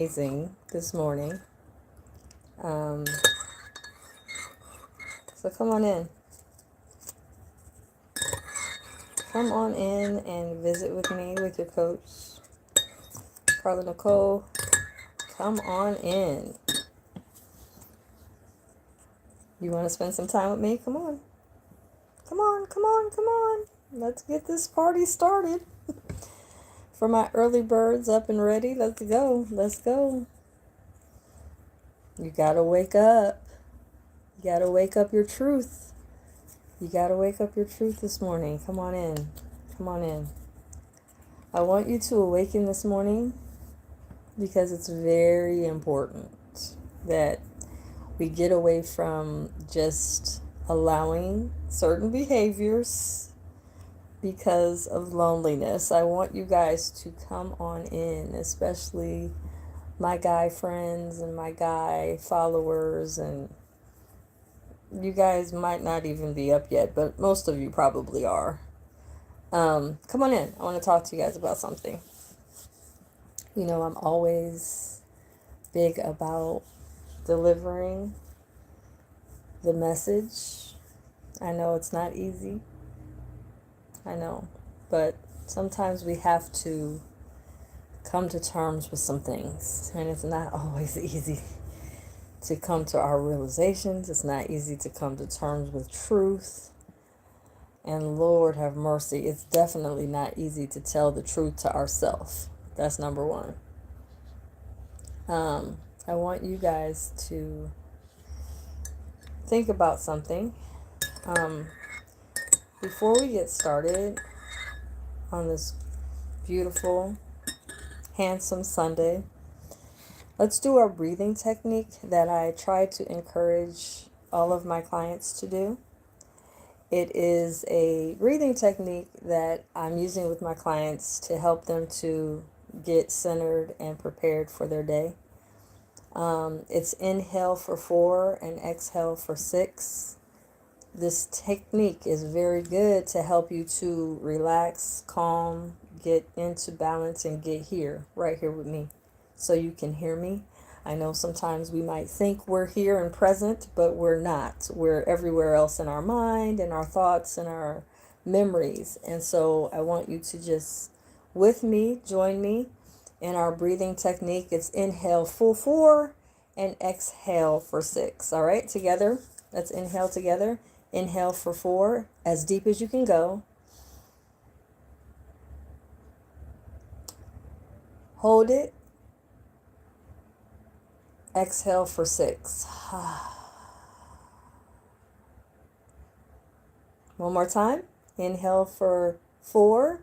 Amazing this morning. Um, so come on in. Come on in and visit with me, with your coach, Carla Nicole. Come on in. You want to spend some time with me? Come on. Come on, come on, come on. Let's get this party started. For my early birds up and ready, let's go. Let's go. You gotta wake up. You gotta wake up your truth. You gotta wake up your truth this morning. Come on in. Come on in. I want you to awaken this morning because it's very important that we get away from just allowing certain behaviors because of loneliness. I want you guys to come on in, especially my guy friends and my guy followers, and you guys might not even be up yet, but most of you probably are. Come on in. I want to talk to you guys about something. You know, I'm always big about delivering the message. I know it's not easy. I know. But sometimes we have to come to terms with some things. And it's not always easy to come to our realizations. It's not easy to come to terms with truth. And Lord have mercy, it's definitely not easy to tell the truth to ourselves. That's number one. I want you guys to think about something. Before we get started on this beautiful, handsome Sunday, let's do our breathing technique that I try to encourage all of my clients to do. It is a breathing technique that I'm using with my clients to help them to get centered and prepared for their day. It's inhale for 4 and exhale for 6. This technique is very good to help you to relax, calm, get into balance, and get here, right here with me, so you can hear me. I know sometimes we might think we're here and present, but we're not. We're everywhere else in our mind and our thoughts and our memories. And so I want you to just, with me, join me in our breathing technique. It's inhale full 4 and exhale for 6. All right, together. Let's inhale together. Inhale for 4, as deep as you can go. Hold it. Exhale for 6. One more time. Inhale for 4.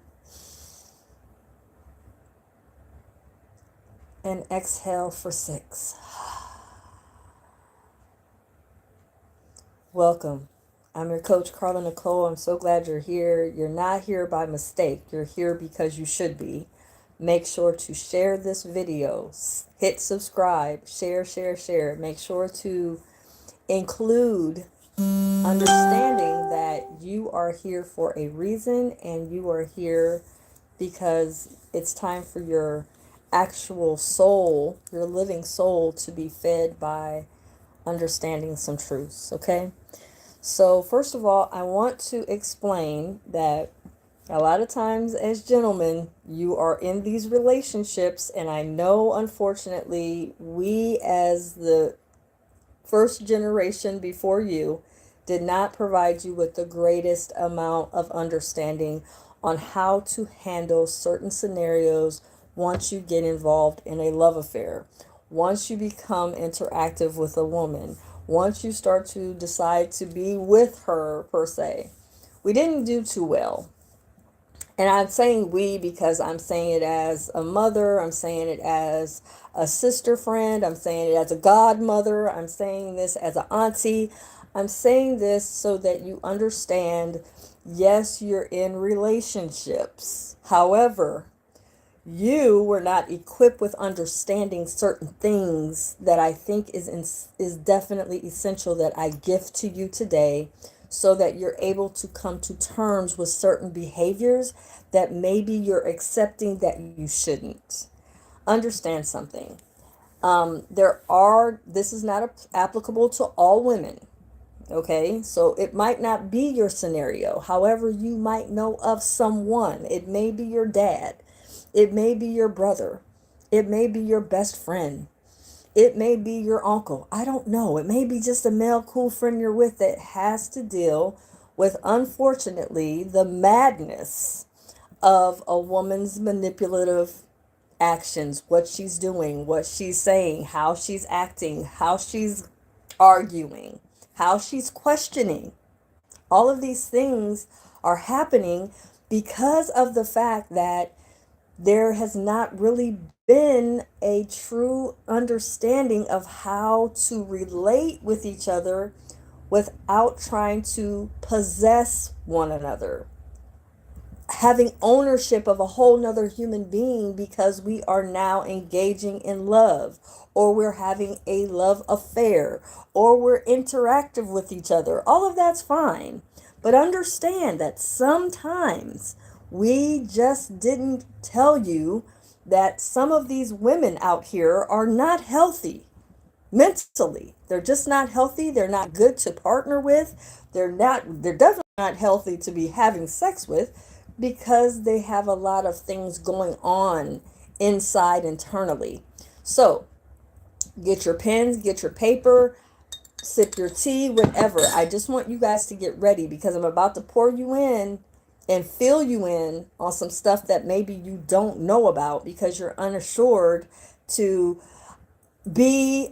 And exhale for 6. Welcome. I'm your coach, Carla Nicole. I'm so glad you're here. You're not here by mistake. You're here because you should be. Make sure to share this video. Hit subscribe. Share, share, share. Make sure to include understanding that you are here for a reason, and you are here because it's time for your actual soul, your living soul, to be fed by understanding some truths, okay? So first of all, I want to explain that a lot of times as gentlemen, you are in these relationships, and I know, unfortunately, we as the first generation before you did not provide you with the greatest amount of understanding on how to handle certain scenarios once you get involved in a love affair, once you become interactive with a woman, once you start to decide to be with her, per se. We didn't do too well. And I'm saying we because I'm saying it as a mother, I'm saying it as a sister friend, I'm saying it as a godmother, I'm saying this as an auntie. I'm saying this so that you understand, yes, you're in relationships. However, you were not equipped with understanding certain things that I think is definitely essential that I gift to you today, so that you're able to come to terms with certain behaviors that maybe you're accepting that you shouldn't. Understand something. This is not applicable to all women. Okay, so it might not be your scenario. However, you might know of someone. It may be your dad. It may be your brother. It may be your best friend. It may be your uncle. I don't know. It may be just a male cool friend you're with that has to deal with, unfortunately, the madness of a woman's manipulative actions, what she's doing, what she's saying, how she's acting, how she's arguing, how she's questioning. All of these things are happening because of the fact that there has not really been a true understanding of how to relate with each other without trying to possess one another, having ownership of a whole nother human being because we are now engaging in love, or we're having a love affair, or we're interactive with each other. All of that's fine. But understand that sometimes we just didn't tell you that some of these women out here are not healthy mentally. They're just not healthy. They're not good to partner with. They're definitely not healthy to be having sex with because they have a lot of things going on inside internally. So get your pens, get your paper, sip your tea, whatever. I just want you guys to get ready because I'm about to pour you in and fill you in on some stuff that maybe you don't know about because you're unassured to be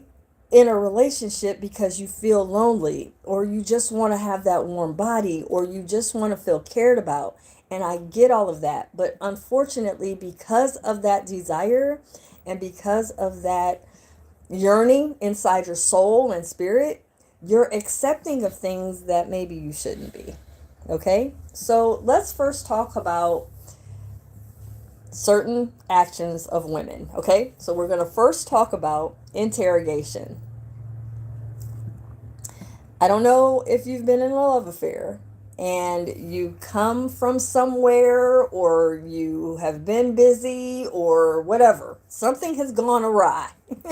in a relationship because you feel lonely, or you just want to have that warm body, or you just want to feel cared about. And I get all of that. But unfortunately, because of that desire and because of that yearning inside your soul and spirit, you're accepting of things that maybe you shouldn't be. Okay? So let's first talk about certain actions of women. Okay? So we're going to first talk about interrogation. I don't know if you've been in a love affair and you come from somewhere, or you have been busy, or whatever. Something has gone awry.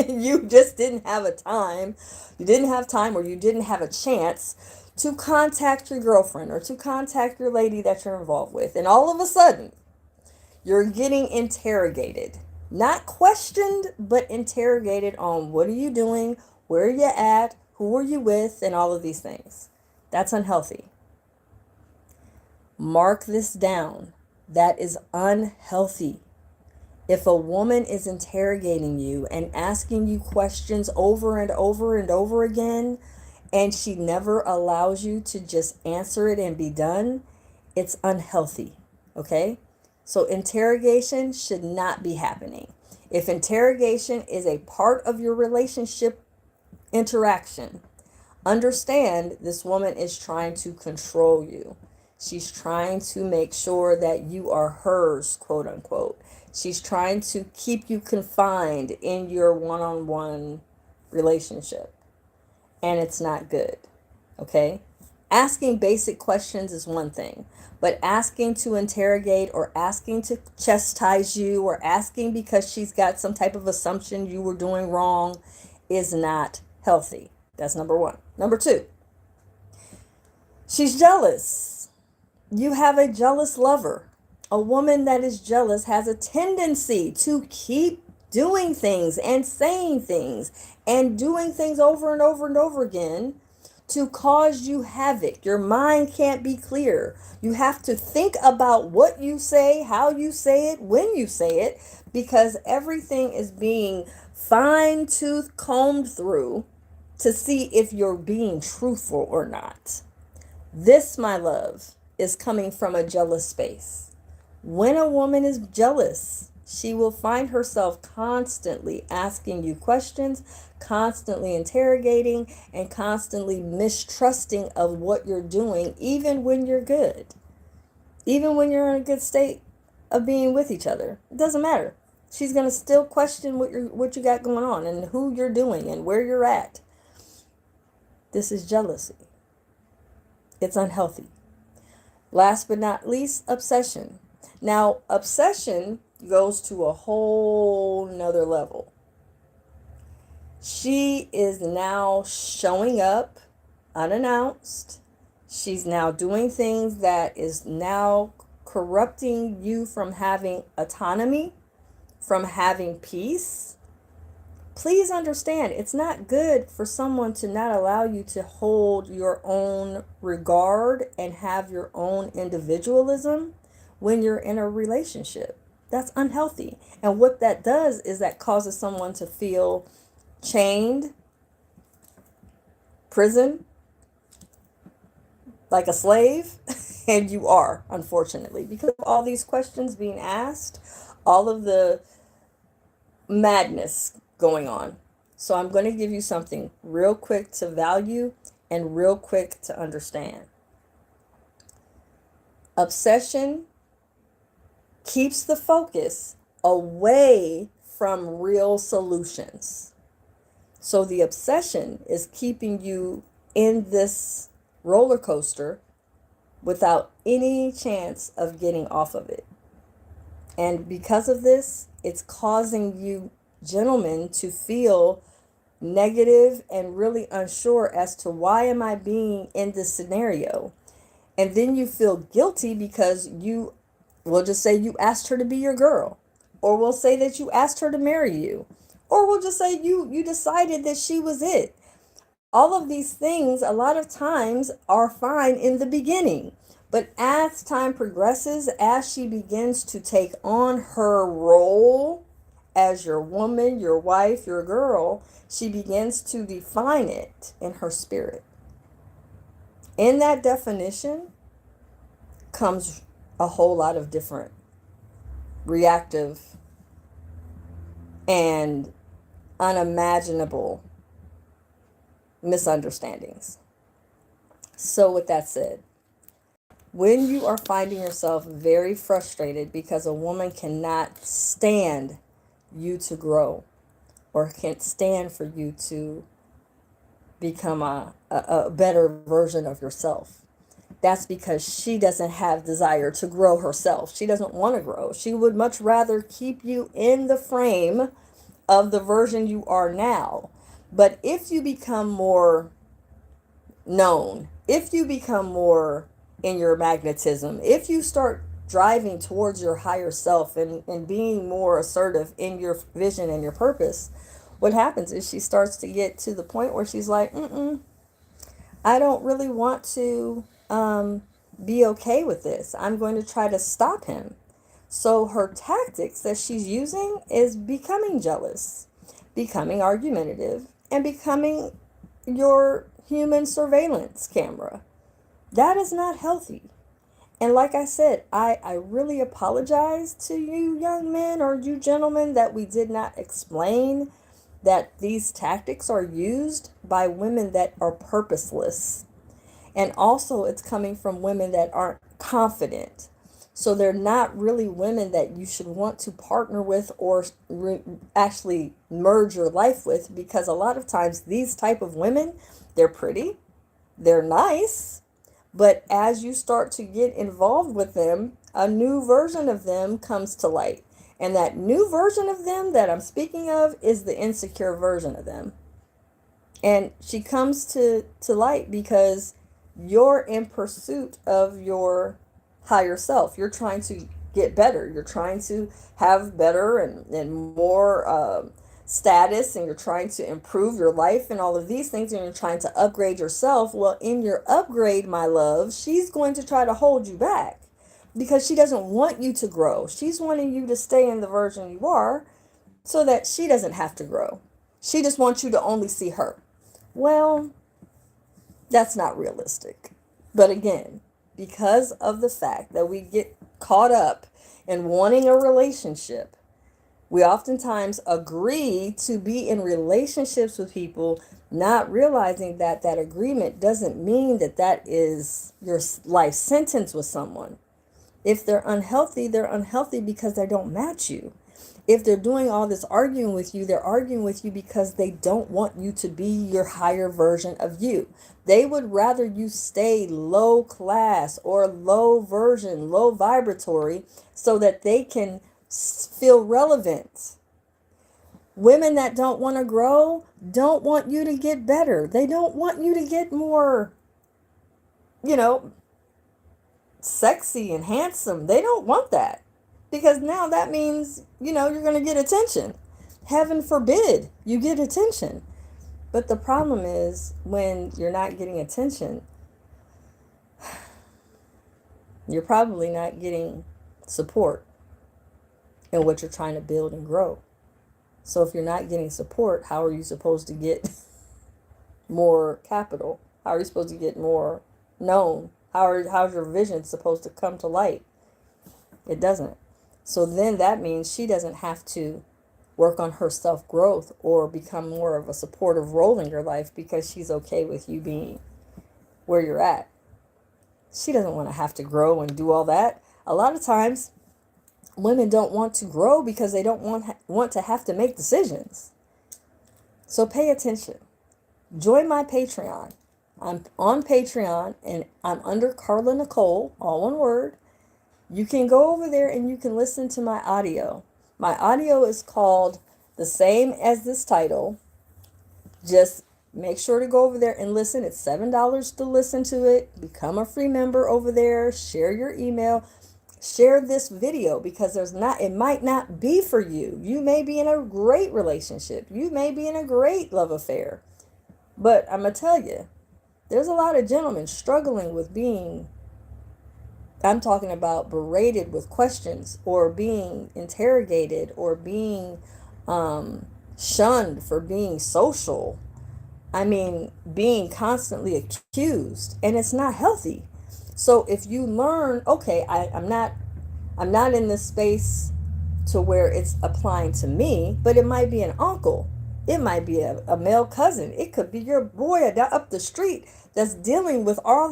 You just didn't have a time. You didn't have time, or you didn't have a chance to contact your girlfriend or to contact your lady that you're involved with. And all of a sudden, you're getting interrogated. Not questioned, but interrogated on what are you doing, where are you at, who are you with, and all of these things. That's unhealthy. Mark this down. That is unhealthy. If a woman is interrogating you and asking you questions over and over and over again, and she never allows you to just answer it and be done, it's unhealthy. Okay? So interrogation should not be happening. If interrogation is a part of your relationship interaction, understand this woman is trying to control you. She's trying to make sure that you are hers, quote unquote. She's trying to keep you confined in your one-on-one relationship. And it's not good. Okay? Asking basic questions is one thing, but asking to interrogate, or asking to chastise you, or asking because she's got some type of assumption you were doing wrong is not healthy. That's number one. Number two, she's jealous. You have a jealous lover. A woman that is jealous has a tendency to keep doing things and saying things and doing things over and over and over again to cause you havoc. Your mind can't be clear. You have to think about what you say, how you say it, when you say it, because everything is being fine-tooth combed through to see if you're being truthful or not. This, my love, is coming from a jealous space. When a woman is jealous, she will find herself constantly asking you questions, constantly interrogating, and constantly mistrusting of what you're doing, even when you're good. Even when you're in a good state of being with each other. It doesn't matter. She's going to still question what you got going on and who you're doing and where you're at. This is jealousy. It's unhealthy. Last but not least, obsession. Now, obsession goes to a whole nother level. She is now showing up unannounced. She's now doing things that is now corrupting you from having autonomy, from having peace. Please understand, it's not good for someone to not allow you to hold your own regard and have your own individualism when you're in a relationship. That's unhealthy. And what that does is that causes someone to feel chained, prison, like a slave. And you are, unfortunately, because of all these questions being asked, all of the madness going on. So I'm going to give you something real quick to value and real quick to understand. Obsession keeps the focus away from real solutions. So the obsession is keeping you in this roller coaster without any chance of getting off of it. And because of this, it's causing you gentlemen to feel negative and really unsure as to why am I being in this scenario. And then you feel guilty because you will just say you asked her to be your girl, or we'll say that you asked her to marry you, or we'll just say you decided that she was it. All of these things a lot of times are fine in the beginning, but as time progresses, as she begins to take on her role as your woman, your wife, your girl, she begins to define it in her spirit. In that definition comes a whole lot of different reactive and unimaginable misunderstandings. So with that said, when you are finding yourself very frustrated because a woman cannot stand you to grow or can't stand for you to become a better version of yourself, that's because she doesn't have desire to grow herself. She doesn't want to grow. She would much rather keep you in the frame of the version you are now. But if you become more known, if you become more in your magnetism, if you start driving towards your higher self and being more assertive in your vision and your purpose, what happens is she starts to get to the point where she's like, I don't really want to be okay with this. I'm going to try to stop him. So her tactics that she's using is becoming jealous, becoming argumentative, and becoming your human surveillance camera. That is not healthy. And like I said, I really apologize to you young men or you gentlemen that we did not explain that these tactics are used by women that are purposeless. And also it's coming from women that aren't confident. So they're not really women that you should want to partner with or actually merge your life with, because a lot of times these type of women, they're pretty, they're nice, but as you start to get involved with them, a new version of them comes to light. And that new version of them that I'm speaking of is the insecure version of them. And she comes to light because you're in pursuit of your higher self. You're trying to get better. You're trying to have better and more status, and you're trying to improve your life and all of these things, and you're trying to upgrade yourself. Well, in your upgrade, my love, she's going to try to hold you back because she doesn't want you to grow. She's wanting you to stay in the version you are so that she doesn't have to grow. She just wants you to only see her. Well, that's not realistic. But again, because of the fact that we get caught up in wanting a relationship, we oftentimes agree to be in relationships with people, not realizing that that agreement doesn't mean that that is your life sentence with someone. If they're unhealthy because they don't match you. If they're doing all this arguing with you, they're arguing with you because they don't want you to be your higher version of you. They would rather you stay low class or low version, low vibratory, so that they can feel relevant. Women that don't want to grow don't want you to get better. They don't want you to get more, you know, sexy and handsome. They don't want that. Because now that means, you're going to get attention. Heaven forbid you get attention. But the problem is when you're not getting attention, you're probably not getting support in what you're trying to build and grow. So if you're not getting support, how are you supposed to get more capital? How are you supposed to get more known? How's your vision supposed to come to light? It doesn't. So then that means she doesn't have to work on her self-growth or become more of a supportive role in your life because she's okay with you being where you're at. She doesn't want to have to grow and do all that. A lot of times, women don't want to grow because they don't want to have to make decisions. So pay attention. Join my Patreon. I'm on Patreon and I'm under Carla Nicole, all one word. You can go over there and you can listen to my audio. My audio is called the same as this title. Just make sure to go over there and listen. It's $7 to listen to it. Become a free member over there. Share your email. Share this video because it might not be for you. You may be in a great relationship. You may be in a great love affair. But I'm going to tell you, there's a lot of gentlemen struggling with I'm talking about berated with questions or being interrogated or being shunned for being social. I mean, being constantly accused, and it's not healthy. So if you learn, okay, I'm not in this space to where it's applying to me, but it might be an uncle. It might be a male cousin. It could be your boy up the street that's dealing with all the